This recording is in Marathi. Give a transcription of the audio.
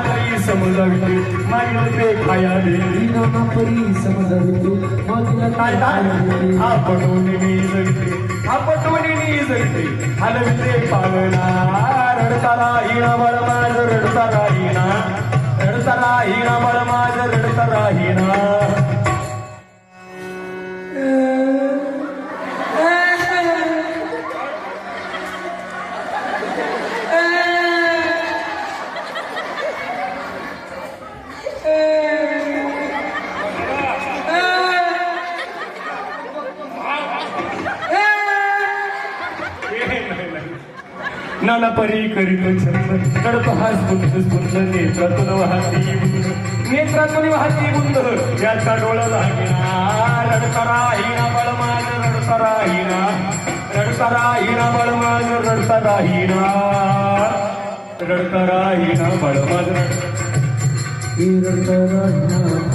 परी समजावी मागितले खाया दे परी समजावी आपटून मी जगते हलविते पावना रडता राहीना बळ माझ रडता राहीना बळ माझ रडता राहीना नाना परी करीत छंद कडतो हास स्फुरत नेत्रातून वाहती बुंद याचा डोळा लागेना रडता राहीना बळ माझ रडता राहीना बळ माझ रडता राहीना बळ माझ रडता राहीना